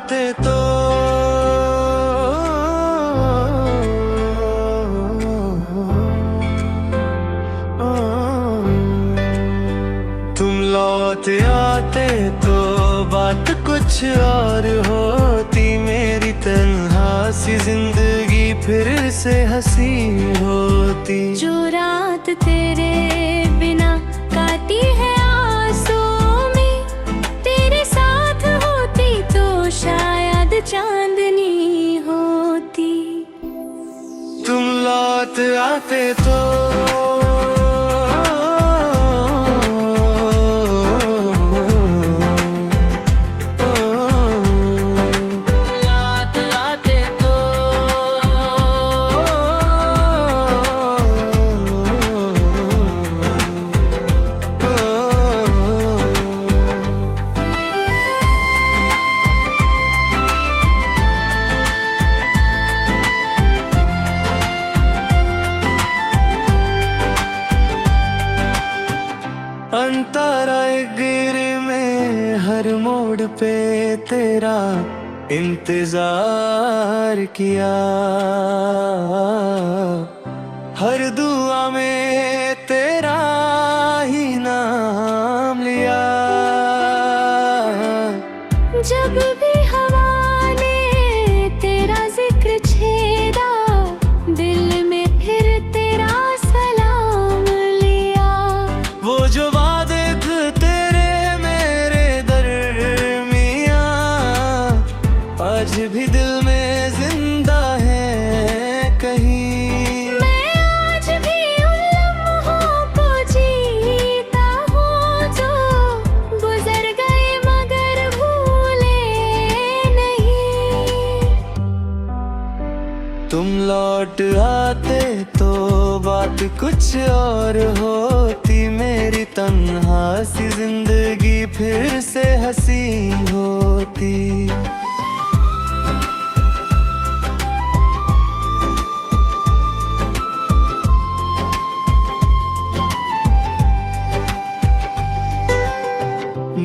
आते तो तुम लौट आते तो बात कुछ और होती। मेरी तन्हा सी जिंदगी फिर से हंसी होती। जो रात तेरे बिना काटी है आंसुओं में, तेरे साथ होती तो शायद चांदनी होती। तुम लौट आते तो अंतरा गिर में हर मोड़ पे तेरा इंतजार किया। हर दुआ में तेरा ही नाम लिया। जब भी हवा ने तेरा जिक्र छेड़ा, दिल में फिर तेरा सलाम लिया। वो जो वादे थे तेरे मेरे दरमियां, आज भी दिल में जिंदा है कहीं। मैं आज भी उन लम्हों को जीता हूँ जो गुजर गए मगर भूले नहीं। तुम लौट आते तो बात कुछ और होती। मेरी तन्हा सी जिंदगी फिर से हंसी होती।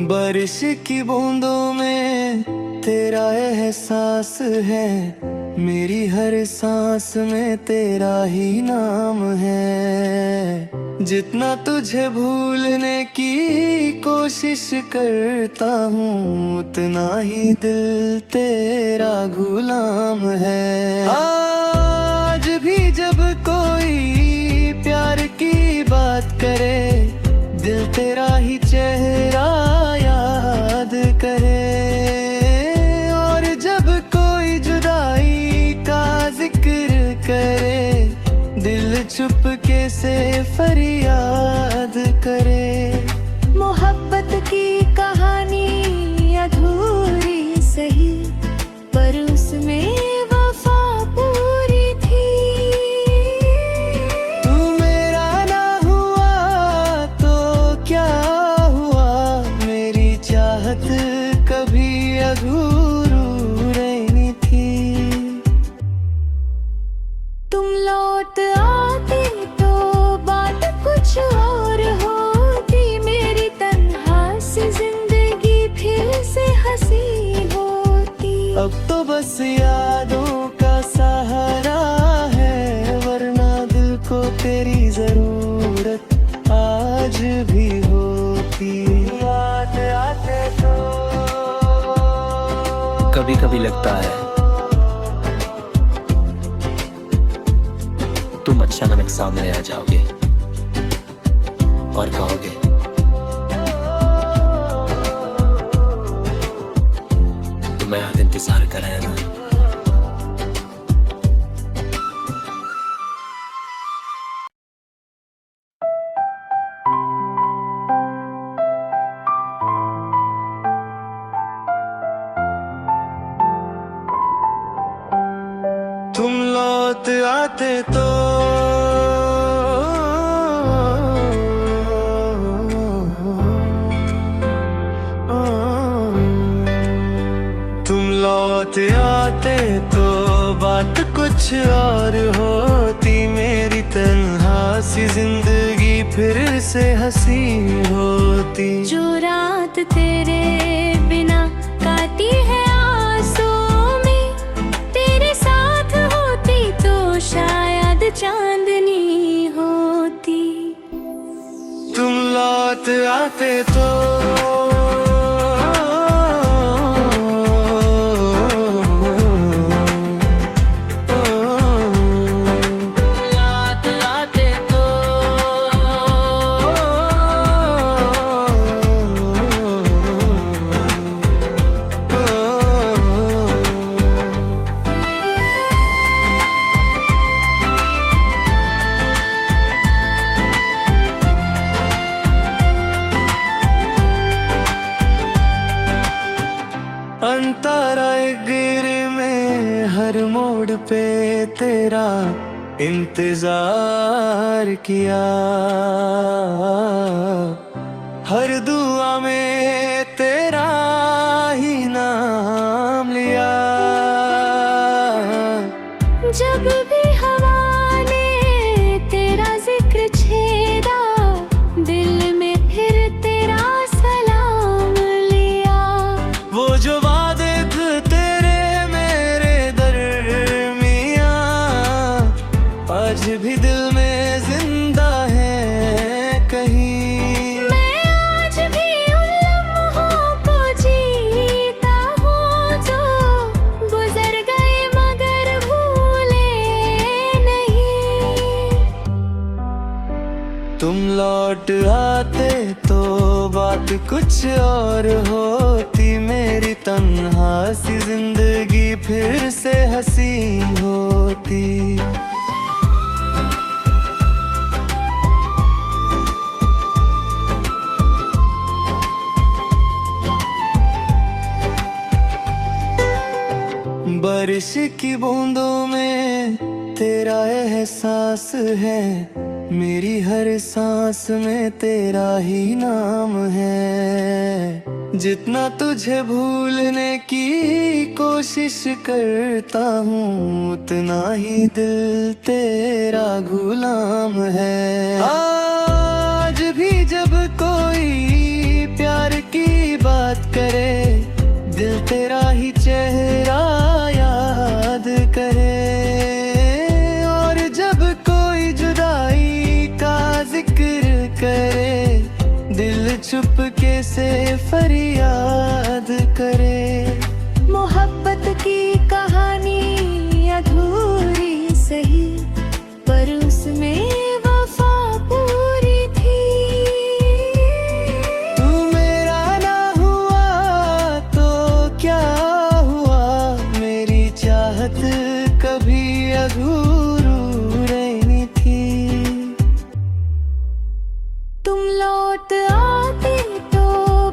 बारिश की बूंदों में तेरा एहसास है। मेरी हर सांस में तेरा ही नाम है। जितना तुझे भूलने की कोशिश करता हूँ, उतना ही दिल तेरा गुलाम है। आज भी जब कोई प्यार की बात करे, दिल तेरा ही चेहरा याद करे। और जब कोई जुदाई का जिक्र करे, दिल चुपके से फरियाद करे। मोहब्बत की कहानी अधूरी सही, पर उसमें वफा पूरी थी। तू मेरा ना हुआ तो क्या हुआ, मेरी चाहत कभी अधूरी थी। तुम लौट आते तो बात कुछ और होती। मेरी तन्हा सी जिंदगी फिर से हंसी होती। अब तो बस यादों का सहारा है, वरना दिल को तेरी जरूरत आज भी होती। याद आते तो कभी कभी लगता है तुम अचानक सामने आ जाओगे और कहोगे तुम्हें आज इंतजार कर रहे हैं ना। तुम लौट आते तो तुम लौट आते तो बात कुछ और होती। मेरी तन्हा सी जिंदगी फिर से हंसी होती। जो रात तेरे बिना काटी है आंसू आते तो अंतरा गिर में हर मोड़ पे तेरा इंतजार किया, हर दुआ में तेरा ही नाम लिया। जब भी हवा ने तेरा जिक्र छेड़ा, दिल में फिर तेरा सलाम लिया। वो जो वादे थे तेरे मेरे दरमियाँ, आज भी दिल में जिंदा है कहीं। मैं आज भी उन लम्हों को जीता हूँ जो गुजर गए मगर भूले नहीं। तुम लौट आते तो बात कुछ और होती, मेरी तन्हा सी जिंदगी फिर से हंसी होती। बारिश की बूंदों में तेरा एहसास है, मेरी हर सांस में तेरा ही नाम है। जितना तुझे भूलने की कोशिश करता हूँ, उतना ही दिल तेरा गुलाम है। आज भी जब कोई प्यार की बात करे, दिल तेरा ही चेहरा याद करे। और जब कोई जुदाई का जिक्र करे, दिल चुपके से फरियाद करे। मोहब्बत की कहानी अधूरी सही, पर उसमें वफा पूरी थी। तू मेरा ना हुआ तो क्या हुआ, मेरी चाहत कभी अधूरी थी। तुम लौट आते तो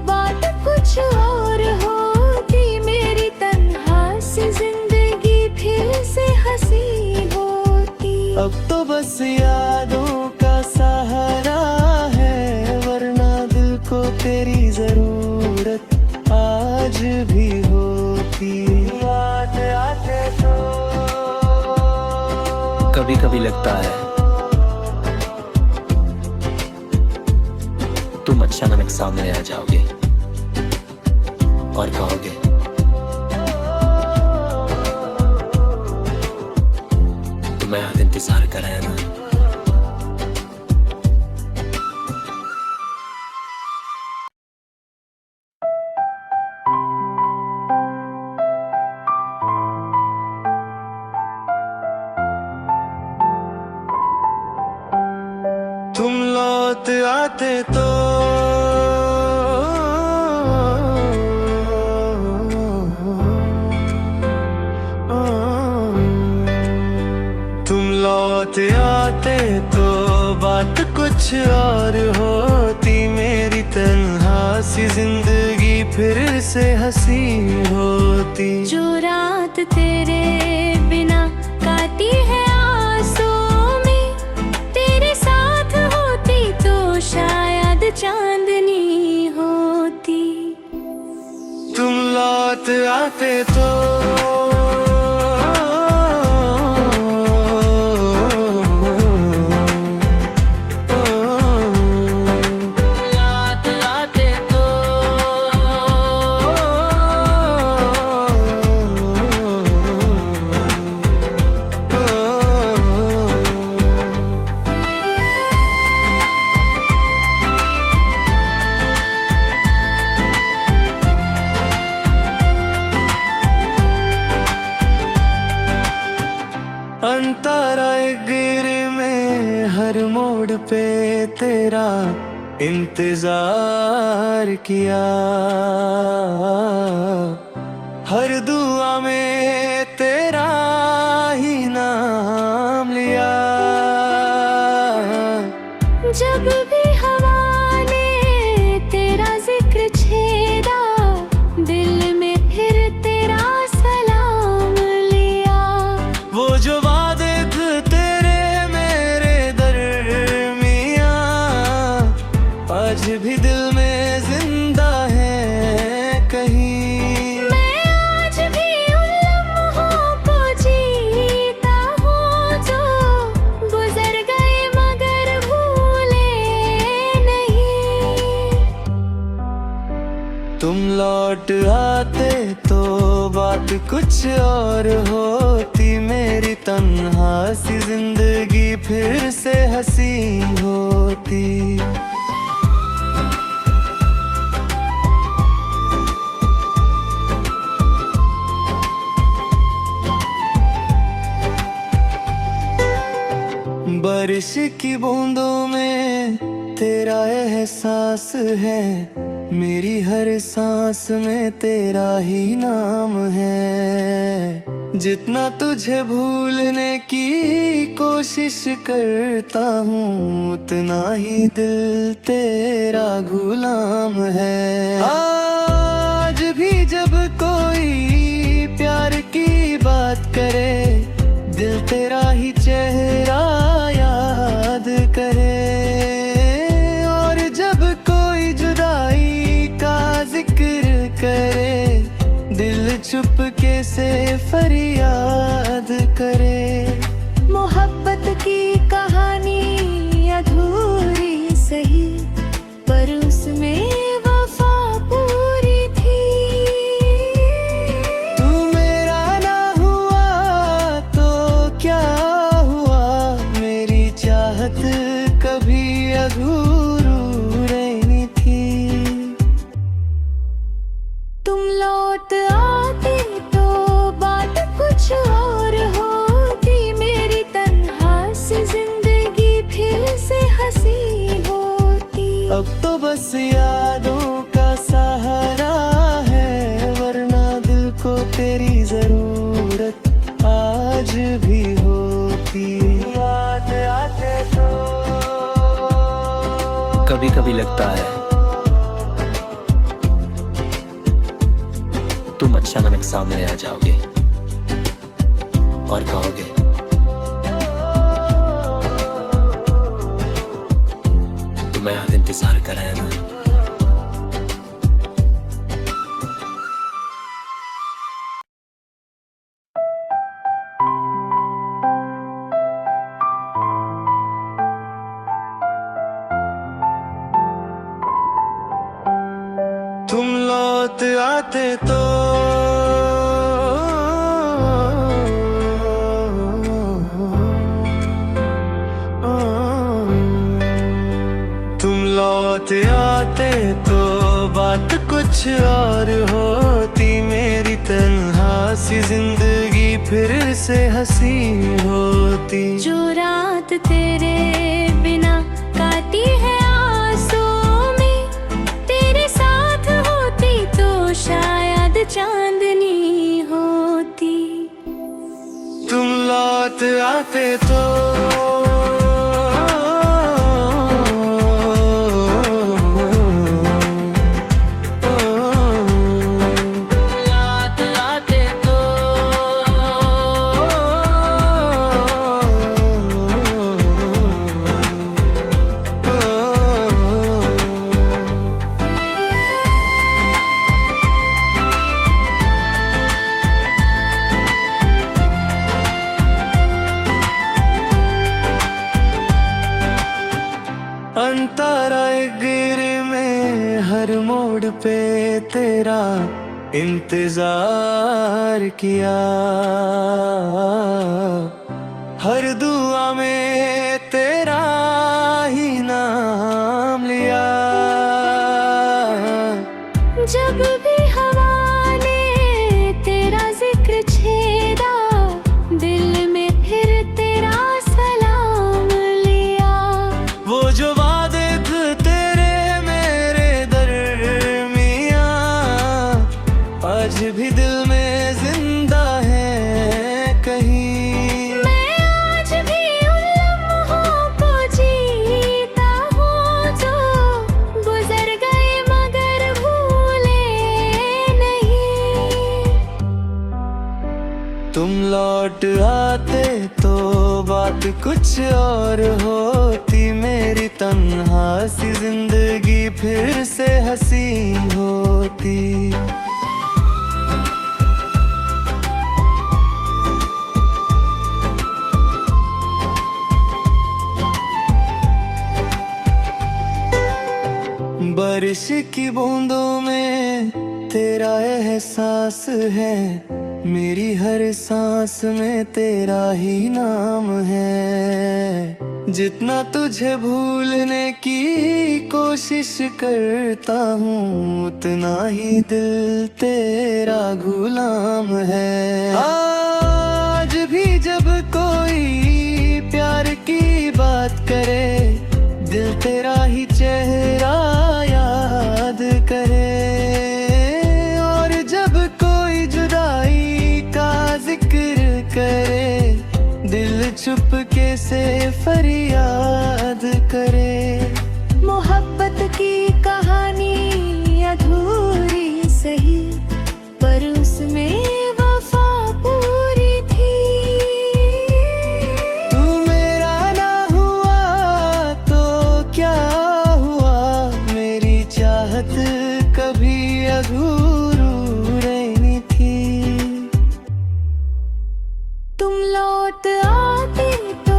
बात कुछ और होती, मेरी तन्हा सी जिंदगी फिर से हंसी होती। अब तो बस यादों का सहारा है, वरना दिल को तेरी जरूरत आज भी होती। याद आते तो कभी कभी लगता है तुम अचानक सामने आ जाओगे और कहोगे तुम्हें आज इंतजार कर रहा है ना। तुम लौट आते तो तुम लौट आते तो बात कुछ और होती, मेरी तन्हा सी जिंदगी फिर से हंसी होती। जो रात तेरे बिना काटी है आंसुओं में, तेरे साथ होती तो शायद चांदनी होती। तुम लौट आते तो अंतरा गिर में हर मोड़ पे तेरा इंतजार किया, हर दुआ में तेरा ही नाम लिया। जब भी हवा ने तेरा जिक्र छेड़ा, दिल में फिर तेरा सलाम लिया। वो जो वादे थे तेरे मेरे दरमियां, आज भी दिल में जिंदा है कहीं। मैं आज भी उन लम्हों को जीता हूँ जो गुजर गए मगर भूले नहीं। तुम लौट आते तो बात कुछ और होती, मेरी तन्हा सी जिंदगी फिर से हंसी होती। बारिश की बूंदों में तेरा एहसास है, मेरी हर सांस में तेरा ही नाम है। जितना तुझे भूलने की कोशिश करता हूँ, उतना ही दिल तेरा गुलाम है। आज भी जब कोई प्यार की बात करे, दिल तेरा ही चेहरा याद करे। और जब कोई जुदाई का जिक्र करे, दिल चुपके से फरियाद करे। मोहब्बत की कहानी अधूरी सही, पर उसमें वफा पूरी थी। तू मेरा ना हुआ तो क्या हुआ, मेरी चाहत कभी अधूरी रहनी थी। तुम लौट आते तो बात कुछ और होती, मेरी तन्हा सी जिंदगी फिर से हंसी होती। अब तो बस यादों का सहारा है, वरना दिल को तेरी जरूरत आज भी होती। याद आते तो कभी कभी लगता है तुम अचानक सामने आ जाओगे और कहोगे तुम्हें आज इंतजार कर रहा है ना। तुम लौट आते तो तुम लौट आते तो बात कुछ और होती, मेरी तन्हा सी जिंदगी फिर से हंसी होती। जो रात तेरे बिना काटी है आंसुओं में, तेरे साथ होती तो शायद चांदनी होती। तुम लौट आते तो अंतरा गिर में हर मोड़ पे तेरा इंतजार किया, हर दुआ में तेरा ही नाम लिया। जब भी हवा ने तेरा जिक्र छेड़ा, दिल में फिर आते तो बात कुछ और होती, मेरी तन्हा सी जिंदगी फिर से हंसी होती। बारिश की बूंदों में तेरा एहसास है, मेरी हर सांस में तेरा ही नाम है। जितना तुझे भूलने की कोशिश करता हूँ, उतना ही दिल तेरा गुलाम है। आज भी जब कोई प्यार की बात करे, दिल तेरा ही चेहरा याद करे। और जब कोई जुदाई का जिक्र करे, दिल चुपके से फरियाद करे। मोहब्बत की कहानी अधूरी सही, पर उसमें वफा पूरी थी। तू मेरा ना हुआ तो क्या हुआ, मेरी चाहत कभी अधूरी थी। तुम लौट आते तो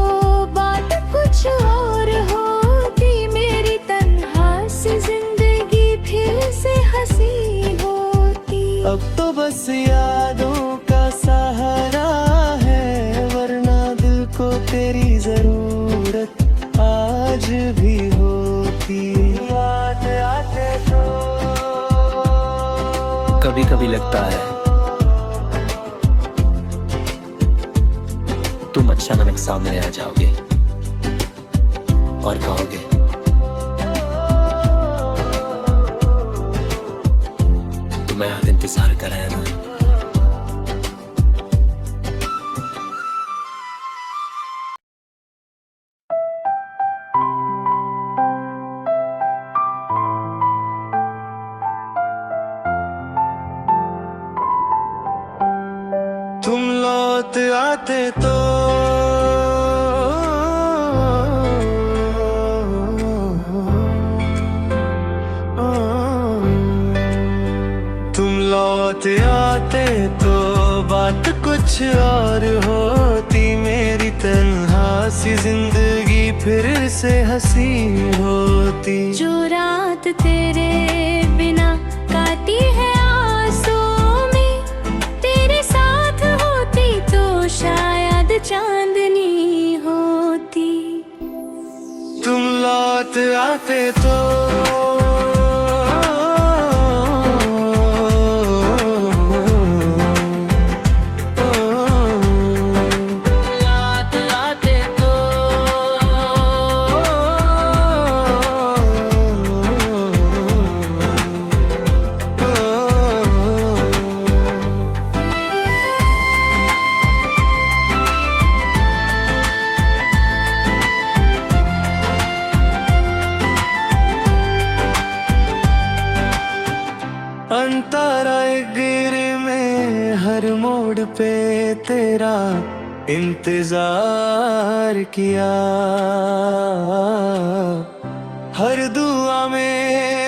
बात कुछ और होती, मेरी तन्हा सी जिंदगी फिर से हंसी होती। अब तो बस यादों का सहारा है, वरना दिल को तेरी जरूरत आज भी होती। याद आते तो कभी कभी लगता है तुम अचानक सामने आ जाओगे और कहोगे तुम्हें आज इंतजार कर रहे हैं ना। तुम लौट आते तो तुम लौट आते तो बात कुछ और होती, मेरी तन्हा सी जिंदगी फिर से हंसी होती। जो रात तेरे बिना काटी है आंसुओं में, तेरे साथ होती तो शायद चांदनी होती। तुम लौट आते तो अंतरा गिर में हर मोड़ पे तेरा इंतजार किया, हर दुआ में